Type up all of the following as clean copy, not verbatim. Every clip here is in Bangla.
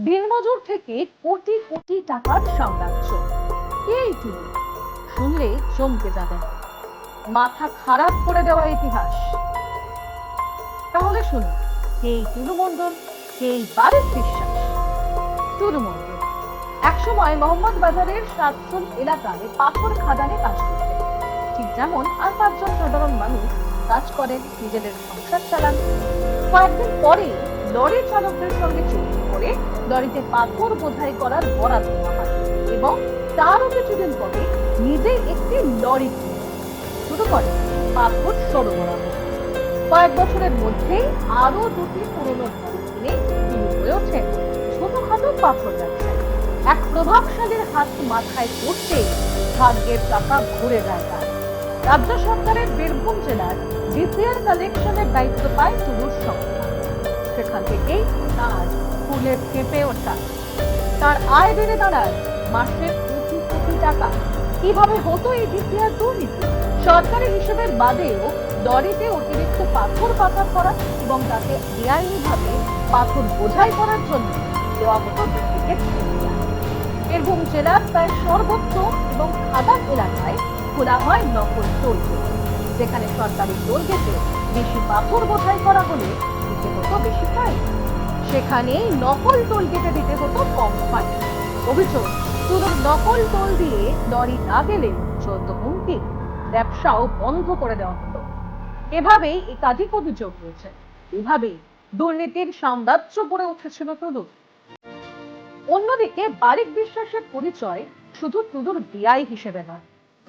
দিনমজুর থেকে কোটি কোটি টাকার সাম্রাজ্য। এই টুলু শুনলে চমকে যাবেন, মাথা খারাপ করে দেওয়া ইতিহাস। তাহলে শুনুন, এই টুলু মন্ডল, এই বারেক বিশ্বাস। টুলু মন্ডল একসময় মোহাম্মদ বাজারের সাতচুল এলাকায় পাথর খাদানে কাজ করতেন। ঠিক যেমন আর পাঁচজন সাধারণ মানুষ কাজ করেন, নিজেদের সংসার চালান। কয়েকদিন পরে লরি চালকদের সঙ্গে চুক্তি করে লরিতে পাথর বোঝাই করার বরাত দেওয়া হয় এবং তারও কিছুদিন পরে নিজেই একটি লরি কিনে শুরু করে পাথর সরবরাহ। কয়েক বছরের মধ্যেই আরো দুটি পুরনো লরি কিনে তিনি হয়ে ওঠেন ছোটখাটো পাথর ব্যবসায়ী। এক প্রভাবশালীর হাত মাথায় পড়তে ভাগ্যের চাকা ঘুরে যায় তার। রাজ্য সরকারের বীরভূম জেলার ডিপিআর কালেকশনের দায়িত্ব পায় টুলুর সংস্থা। সেখান থেকেই তার ফুলে ফেঁপে ওঠা। তার আয় বেড়ে দাঁড়ায় মাসে কোটি কোটি টাকা। কিভাবে হতো এই ডিপিআর দুর্নীতি? সরকারি হিসেবের বাদেও লরিতে অতিরিক্ত পাথর পাচার করা এবং তাতে বেআইনি ভাবে পাথর বোঝাই করার জন্য দেওয়া হতো ডুপ্লিকেট ডিপিআর। বীরভূম জেলার প্রায় সর্বত্র এবং খাদান এলাকায় খোলা হয় নকল টোল গেট, যেখানে সরকারি টোল গেটে বেশি পাথর বোঝাই করা হলে দিতে হতো বেশি ফাইন, সেখানে নকল টোল গেটে দিতে হতো কম ফাইন। অভিযোগ, শুধু নকল টোল দিয়ে লরি না গেলে চলত হুমকি, ব্যবসাও বন্ধ করে দেওয়া হতো। এভাবেই একাধিক অভিযোগ রয়েছে। এভাবেই দুর্নীতির সাম্রাজ্য গড়ে উঠেছিল টুলুর। অন্যদিকে বারেক বিশ্বাসের পরিচয় শুধু টুলুর বিআই হিসেবে নয়,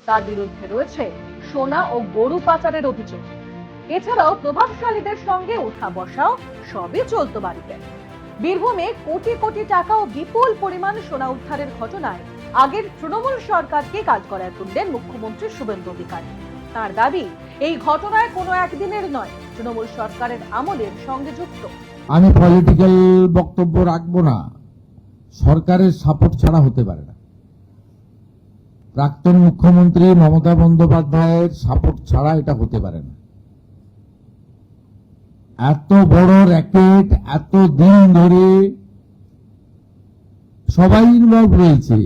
তার বিরুদ্ধে রয়েছে সোনা ও গরু পাচারের অভিযোগ। এছাড়াও প্রভাবশালীদের সঙ্গে ওঠা বসাও সবই চলতো বাড়িতে। বীরভূমে কোটি কোটি টাকা ও বিপুল পরিমাণ সোনা উদ্ধারের ঘটনায় আগের তৃণমূল সরকারকে কাজ করার তুললেন মুখ্যমন্ত্রী শুভেন্দু অধিকারী। তার দাবি, এই ঘটনায় কোনো একদিনের নয়, তৃণমূল সরকারের আমলের সঙ্গে যুক্ত। আমি পলিটিক্যাল বক্তব্য রাখবো না, সরকারের সাপোর্ট ছাড়া হতে পারে না। প্রাক্তন মুখ্যমন্ত্রী মমতা বন্দ্যোপাধ্যায়ের সাপোর্ট ছাড়া এটা হতে পারে না। এত বড় র্যাকেট, এত দিন ধরে সবাই ইনভলভ রয়েছে।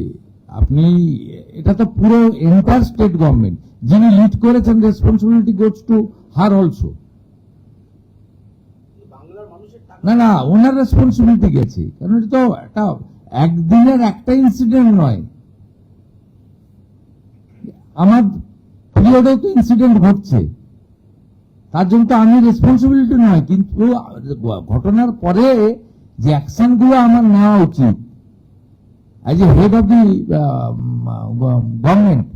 আপনি এটা তো পুরো এন্টায়ার স্টেট গভর্নমেন্ট, যিনি লিড করেছেন, responsibility goes to her also. না না, ওনার রেসপন্সিবিলিটি গেছে, কারণ এটা তো একটা একদিনের একটা ইনসিডেন্ট নয়। আমার পিরিয়ডেও তো ইনসিডেন্ট ঘটছে, তার জন্য তো আমি রেসপন্সিবিলিটি নয়, কিন্তু ঘটনার পরে যে অ্যাকশন গুলো আমার নেওয়া উচিত as a head of the government,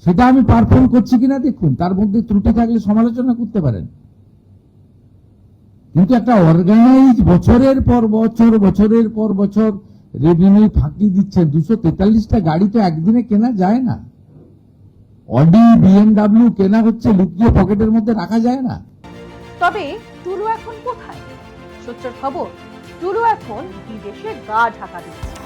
সেটা আমি পারফর্ম করছি কিনা দেখুন। তার মধ্যে ত্রুটি থাকলে সমালোচনা করতে পারেন, কিন্তু একটা অর্গানাইজ বছরের পর বছর রেভিনিউ ফাঁকি দিচ্ছে। 243টা গাড়ি তো একদিনে কেনা যায় না। অডি, বিএমডব্লিউ কেনা হচ্ছে, লুকিয়ে পকেটের মধ্যে রাখা যায় না। তবে টুলু এখন কোথায়? সূত্রের খবর, টুলু এখন বিদেশে গা ঢাকা দিচ্ছে।